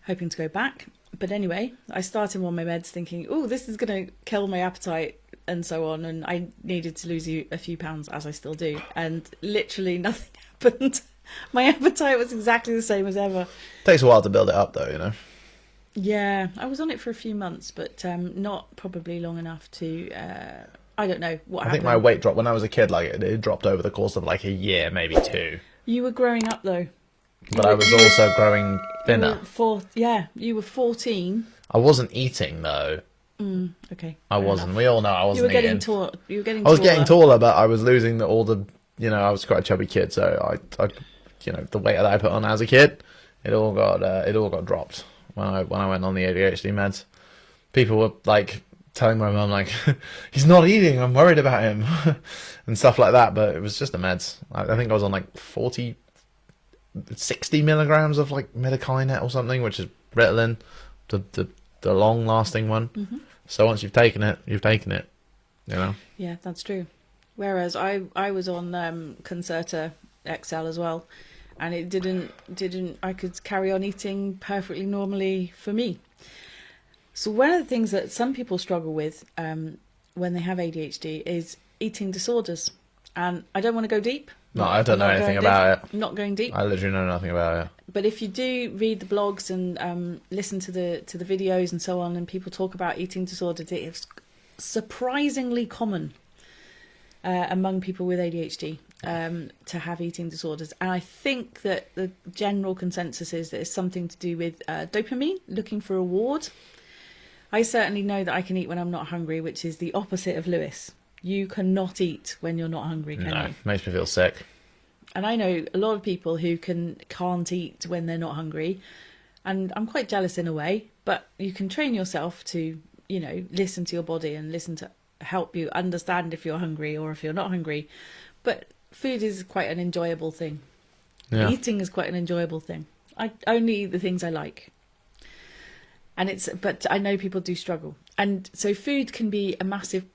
hoping to go back. But anyway, I started on my meds thinking, oh, this is going to kill my appetite and so on. And I needed to lose a few pounds, as I still do. And literally nothing happened. My appetite was exactly the same as ever.
Takes a while to build it up, though, you know.
Yeah, I was on it for a few months, but not probably long enough to. I don't know what happened.
I think my weight dropped when I was a kid. Like it dropped over the course of like a year, maybe 2.
You were growing up though.
But I was also growing thinner.
You were 14.
I wasn't eating though.
Okay.
I
fair
wasn't.
enough.
We all know I
You
wasn't
were getting
eating.
tall. You were getting.
I was getting taller, but I was losing all the. You know, I was quite a chubby kid, so I you know, the weight that I put on as a kid, it all got dropped when I went on the ADHD meds. People were like telling my mum like, he's not eating, I'm worried about him, and stuff like that. But it was just the meds. I think I was on like 60 milligrams of like metocainet or something, which is Ritalin, the long lasting one. So once you've taken it, you've taken it. You know.
Yeah, that's true. Whereas I was on Concerta XL as well, and it didn't I could carry on eating perfectly normally for me. So one of the things that some people struggle with when they have ADHD is eating disorders, and I don't want to go deep.
No, I don't know anything about it.
I'm not going deep.
I literally know nothing about it.
But if you do read the blogs and listen to the videos and so on, and people talk about eating disorders, it is surprisingly common among people with ADHD to have eating disorders. And I think that the general consensus is that it's something to do with dopamine, looking for reward. I certainly know that I can eat when I'm not hungry, which is the opposite of Lewis. You cannot eat when you're not hungry, can you?
Makes me feel sick.
And I know a lot of people who can't eat when they're not hungry, and I'm quite jealous in a way. But you can train yourself to, listen to your body and listen to help you understand if you're hungry or if you're not hungry. But food is quite an enjoyable thing.
Yeah.
Eating is quite an enjoyable thing. I only eat the things I like. But I know people do struggle. And so food can be a massive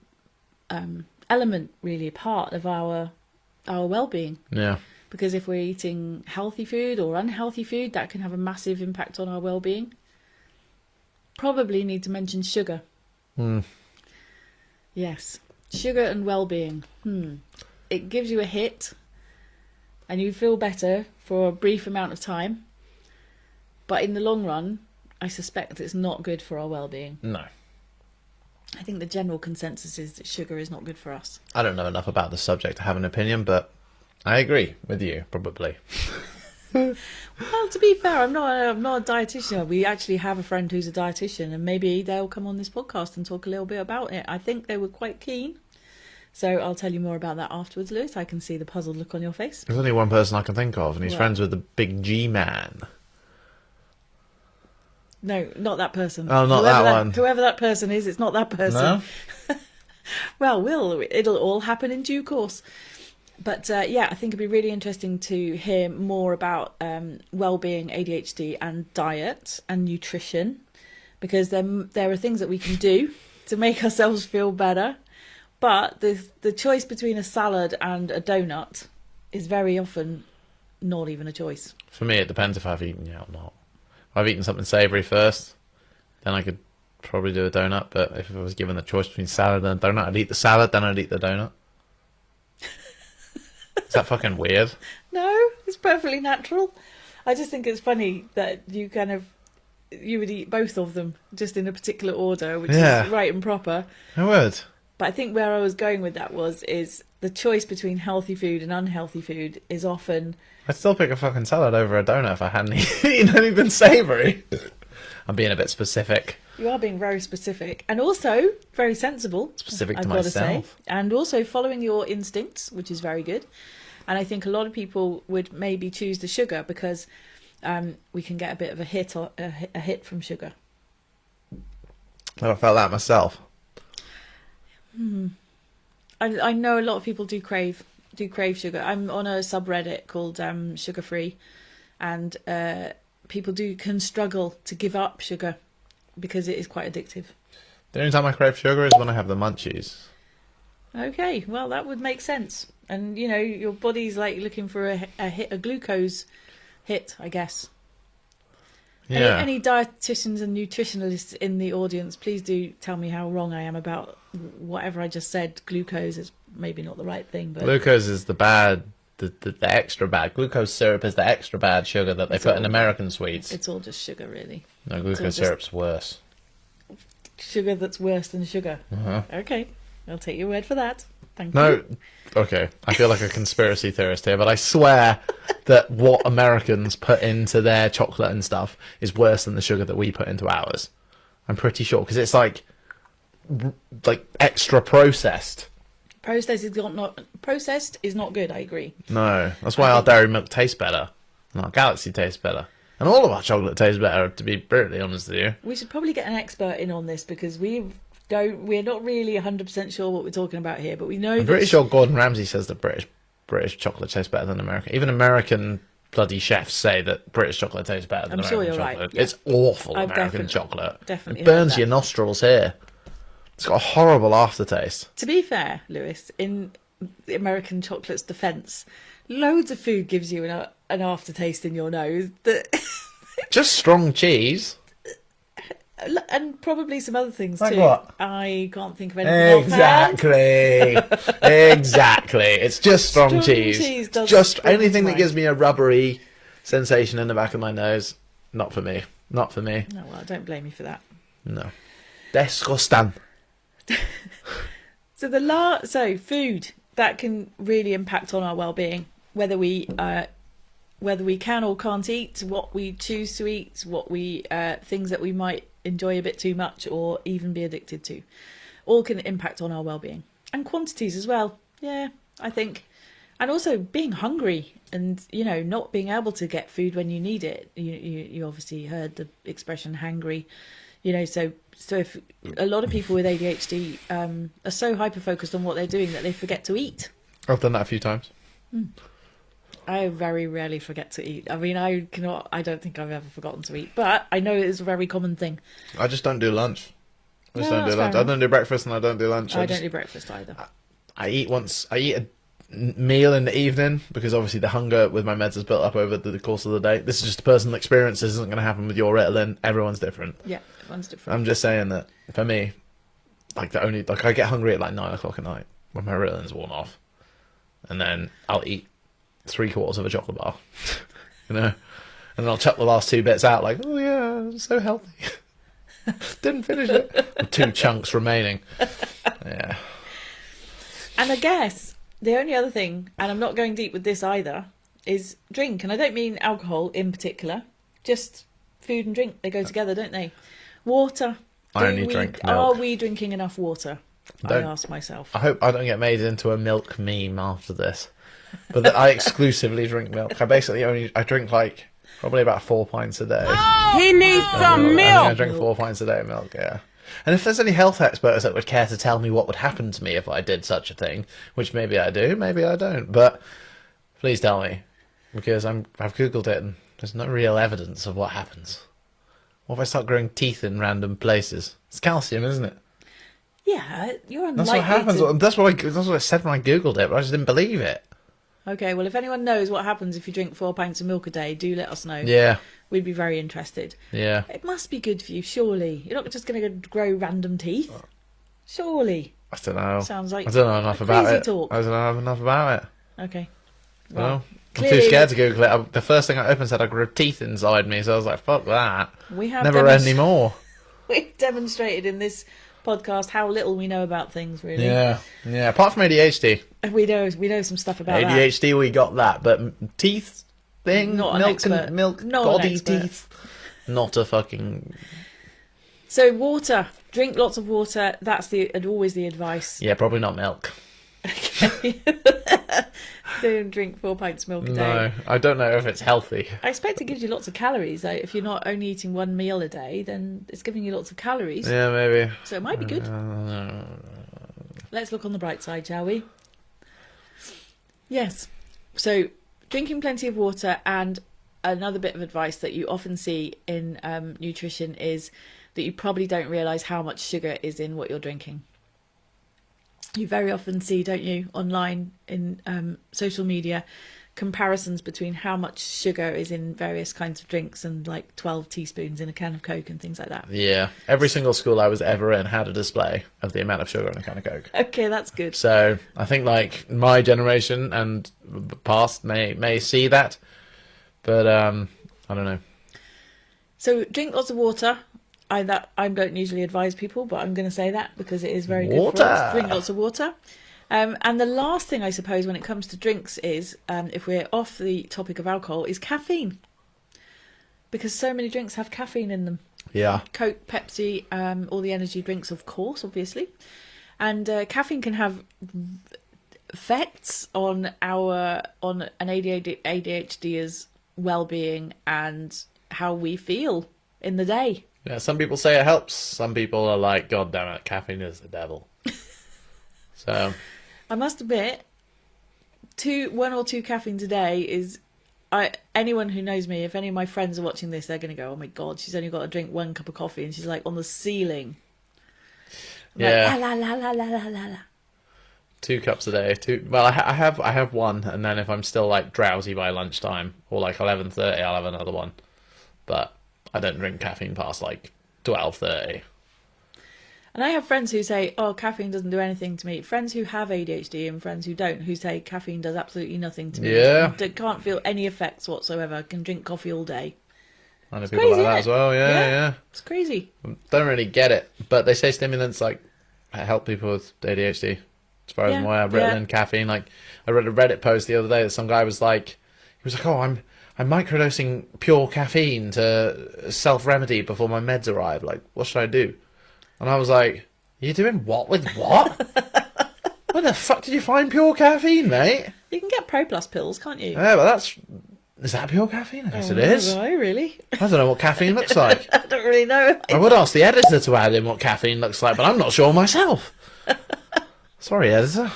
element, really, a part of our well-being.
Yeah.
Because if we're eating healthy food or unhealthy food, that can have a massive impact on our well-being. Probably need to mention sugar. Yes. Sugar and well-being. It gives you a hit and you feel better for a brief amount of time. But in the long run, I suspect it's not good for our well-being.
No.
I think the general consensus is that sugar is not good for us.
I don't know enough about the subject to have an opinion, but I agree with you, probably.
Well, to be fair, I'm not a dietitian. We actually have a friend who's a dietitian, and maybe they'll come on this podcast and talk a little bit about it. I think they were quite keen. So I'll tell you more about that afterwards, Lewis. I can see the puzzled look on your face.
There's only one person I can think of, and he's friends with the big G-man.
No, not that person.
Oh, not that one.
Whoever that person is, it's not that person.
No?
Well, it'll all happen in due course. But yeah, I think it'd be really interesting to hear more about well-being, ADHD, and diet and nutrition, because there are things that we can do to make ourselves feel better. But the choice between a salad and a donut is very often not even a choice.
For me, it depends if I've eaten yet or not. If I've eaten something savoury first, then I could probably do a donut. But if I was given the choice between salad and a donut, I'd eat the salad, then I'd eat the donut. Is that fucking weird?
No, it's perfectly natural. I just think it's funny that you would eat both of them just in a particular order, which is right and proper.
I would.
But I think where I was going with that is the choice between healthy food and unhealthy food is often...
I'd still pick a fucking salad over a donut if I hadn't eaten anything savoury. I'm being a bit specific.
You are being very specific and also very sensible.
Specific to
I've got
myself.
to say. And also following your instincts, which is very good. And I think a lot of people would maybe choose the sugar because we can get a bit of a hit from sugar.
I felt that myself.
I know a lot of people do crave sugar. I'm on a subreddit called Sugar Free, and people can struggle to give up sugar because it is quite addictive.
The only time I crave sugar is when I have the munchies.
Okay, well that would make sense. And your body's like looking for a glucose hit, I guess.
Yeah.
Any dietitians and nutritionalists in the audience, please do tell me how wrong I am about whatever I just said. Glucose is maybe not the right thing, but
glucose is the bad, the extra bad. Glucose syrup is the extra bad sugar that they put in American sweets.
It's all just sugar, really.
No, glucose syrup's worse.
Sugar that's worse than sugar.
Uh-huh.
Okay, I'll take your word for that. Thank
No,
you.
okay. I feel like a conspiracy theorist here, but I swear that what Americans put into their chocolate and stuff is worse than the sugar that we put into ours. I'm pretty sure, because it's like extra processed.
Processed is not good, I agree.
No, that's why our dairy milk tastes better, and our Galaxy tastes better, and all of our chocolate tastes better, to be brutally honest with you.
We should probably get an expert in on this because we're not really 100% sure what we're talking about here, but we know
I'm pretty sure Gordon Ramsay says that British chocolate tastes better than American. Even American bloody chefs say that British chocolate tastes better than
I'm sure
American
you're
chocolate.
right. Yeah.
It's awful,
I've
American chocolate.
Definitely
it burns
heard
your
that.
nostrils here. It's got a horrible aftertaste.
To be fair, Lewis, in the American chocolate's defence, loads of food gives you an aftertaste in your nose that,
Just strong cheese.
and probably some other things
Like
too.
what?
I can't think of anything.
Exactly. Exactly. It's just strong cheese.
Does
Just
spring to
anything that
mind.
gives me a rubbery sensation in the back of my nose. Not for me. Not for me.
No, well, I don't blame you for that.
No. Disgusting.
So food that can really impact on our well-being, whether we can or can't eat, what we choose to eat, what we things that we might enjoy a bit too much or even be addicted to, all can impact on our well-being, and quantities as well. Yeah, I think, and also being hungry and not being able to get food when you need it. You obviously heard the expression hangry. So if a lot of people with ADHD are so hyper focused on what they're doing that they forget to eat.
I've done that a few times.
I very rarely forget to eat. I mean, I don't think I've ever forgotten to eat, but I know it's a very common thing.
I just don't do lunch. I just
No,
don't do
that's
lunch.
fair
I don't do breakfast and I don't do lunch.
I don't do breakfast either.
I eat a meal in the evening because obviously the hunger with my meds has built up over the course of the day. This is just a personal experience. This isn't going to happen with your Ritalin. Everyone's different.
Yeah, one's different.
I'm just saying that for me, I get hungry at like 9 o'clock at night when my Ritalin's worn off, and then I'll eat 3/4 of a chocolate bar, and then I'll chuck the last 2 bits out like, oh yeah, it's so healthy. Didn't finish it. With 2 chunks remaining. Yeah.
And I guess the only other thing, and I'm not going deep with this either, is drink. And I don't mean alcohol in particular, just food and drink. They go together, don't they? Water.
I only drink milk.
Are we drinking enough water? I ask myself.
I hope I don't get made into a milk meme after this. But I exclusively drink milk. I drink like probably about 4 pints a day.
He needs some
I
milk.
drink 4 pints a day of milk, yeah. And if there's any health experts that would care to tell me what would happen to me if I did such a thing, which maybe I do, maybe I don't, but please tell me, because I've Googled it and there's no real evidence of what happens. What if I start growing teeth in random places? It's calcium, isn't it?
Yeah, you're unlikely
That's what happens.
to...
That's what I said when I Googled it, but I just didn't believe it.
Okay, well, if anyone knows what happens if you drink 4 pints of milk a day, do let us know.
Yeah.
We'd be very interested.
Yeah.
It must be good for you, surely. You're not just going to grow random teeth. Surely.
I don't know.
Sounds like
I don't know enough about
crazy
it.
talk.
I don't know enough about it.
Okay.
Well, I'm
clearly-
too scared to Google it. The first thing I opened said I grew teeth inside me, so I was like, fuck that.
We have
Never read any more.
We've demonstrated in this podcast how little we know about things, really.
Yeah. Yeah. Apart from ADHD.
We know some stuff about that.
ADHD, we got that. But teeth thing,
Not an
milk
expert.
and milk,
Not an
body
expert.
teeth. Not a fucking...
So water. Drink lots of water. That's always the advice.
Yeah, probably not milk.
Don't drink 4 pints of milk a day.
No, I don't know if it's healthy.
I expect it gives you lots of calories, though. If you're not only eating 1 meal a day, then it's giving you lots of calories.
Yeah, maybe.
So it might be good. Let's look on the bright side, shall we? Yes. So drinking plenty of water, and another bit of advice that you often see in nutrition is that you probably don't realise how much sugar is in what you're drinking. You very often see, don't you, online in social media, comparisons between how much sugar is in various kinds of drinks and like 12 teaspoons in a can of Coke and things like that.
Yeah. Every single school I was ever in had a display of the amount of sugar in a can of Coke.
Okay, that's good.
So I think like my generation and past may see that, but I don't know.
So drink lots of water. I don't usually advise people, but I'm going to say that because it is very good for
Water.
us. Drink lots of water. And the last thing I suppose when it comes to drinks is, if we're off the topic of alcohol, is caffeine. Because so many drinks have caffeine in them.
Yeah.
Coke, Pepsi, all the energy drinks, of course, obviously. And caffeine can have effects on an ADHDer's well-being and how we feel in the day.
Yeah, some people say it helps. Some people are like, God damn it, caffeine is the devil. So
I must admit, 1 or 2 caffeines a day is... anyone who knows me, if any of my friends are watching this, they're going to go, oh my God, she's only got to drink 1 cup of coffee and she's like on the ceiling.
Yeah.
Like, la la la la la la la.
2 cups a day. Well, I have one, and then if I'm still like drowsy by lunchtime or like 11:30, I'll have another one. But I don't drink caffeine past like 12:30.
And I have friends who say, "Oh, caffeine doesn't do anything to me." Friends who have ADHD and friends who don't, who say caffeine does absolutely nothing to me.
Yeah.
I can't feel any effects whatsoever. I can drink coffee all day.
I know
It's
people
crazy,
like that
isn't
as
it?
well. Yeah.
It's crazy.
Don't really get it, but they say stimulants like help people with ADHD. As far as I'm aware, Ritalin, caffeine. Like I read a Reddit post the other day that some guy was like, "Oh, I'm microdosing pure caffeine to self remedy before my meds arrive. Like, what should I do?" And I was like, "You doing what with what? Where the fuck did you find pure caffeine, mate?"
You can get Pro Plus pills, can't you?
Yeah, but is that pure caffeine? I guess it is.
Oh, really?
I don't know what caffeine looks like.
I don't really know.
I would ask the editor to add in what caffeine looks like, but I'm not sure myself. Sorry, editor.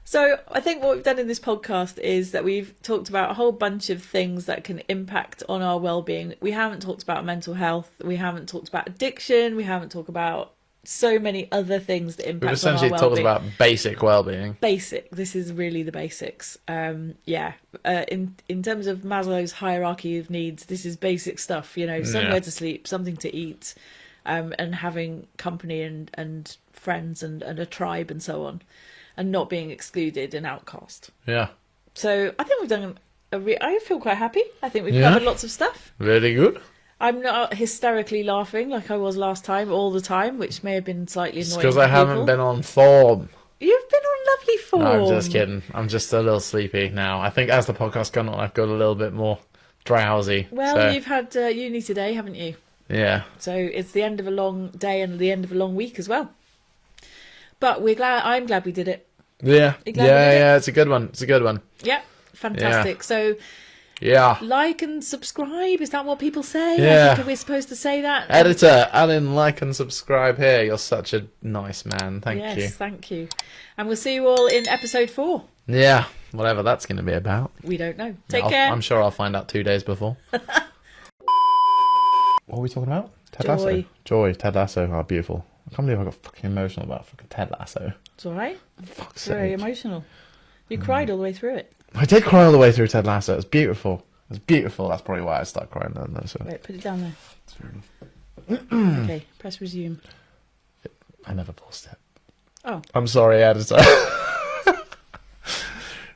So I think what we've done in this podcast is that we've talked about a whole bunch of things that can impact on our well-being. We haven't talked about mental health. We haven't talked about addiction. We haven't talked about so many other things that
We've
impact on our
essentially
well-being.
talked about basic well-being.
Basic. This is really the basics. In terms of Maslow's hierarchy of needs, this is basic stuff. You know, somewhere to sleep, something to eat, and having company and friends and a tribe and so on, and not being excluded and outcast.
Yeah.
So I think we've done I feel quite happy. I think we've covered lots of stuff.
Really good.
I'm not hysterically laughing like I was last time all the time, which may have been slightly annoying.
Because I haven't been on form.
You've been on lovely form.
No, I'm just kidding. I'm just a little sleepy now. I think as the podcast gone on, I've got a little bit more drowsy.
Well,
so,
you've had uni today, haven't you?
yeah.
So it's the end of a long day and the end of a long week as well. But we're glad. I'm glad we did it.
Yeah.
You glad we did it?
Yeah. It's a good one. It's a good one.
Yep, fantastic.
Yeah.
So
Yeah.
like and subscribe. Is that what people say?
Yeah.
I think we're supposed to say that.
Editor, add in like and subscribe here. You're such a nice man. Thank
Yes,
you.
thank you. And we'll see you all in episode 4.
Yeah. Whatever that's going to be about.
We don't know. Take
Yeah,
care.
I'm sure I'll find out 2 days before. What are we talking about? Ted
Joy.
Lasso. Joy. Ted Lasso. Oh, beautiful. I can't believe I got fucking emotional about fucking Ted Lasso.
It's all right.
Fuck's
Very
sake.
emotional. You cried all the way through it.
I did cry all the way through Ted Lasso. It was beautiful. It was beautiful. That's probably why I started crying then. Though, so.
Right, put it down there.
That's fair enough.
Okay, press resume.
I never paused it.
Oh.
I'm sorry, editor.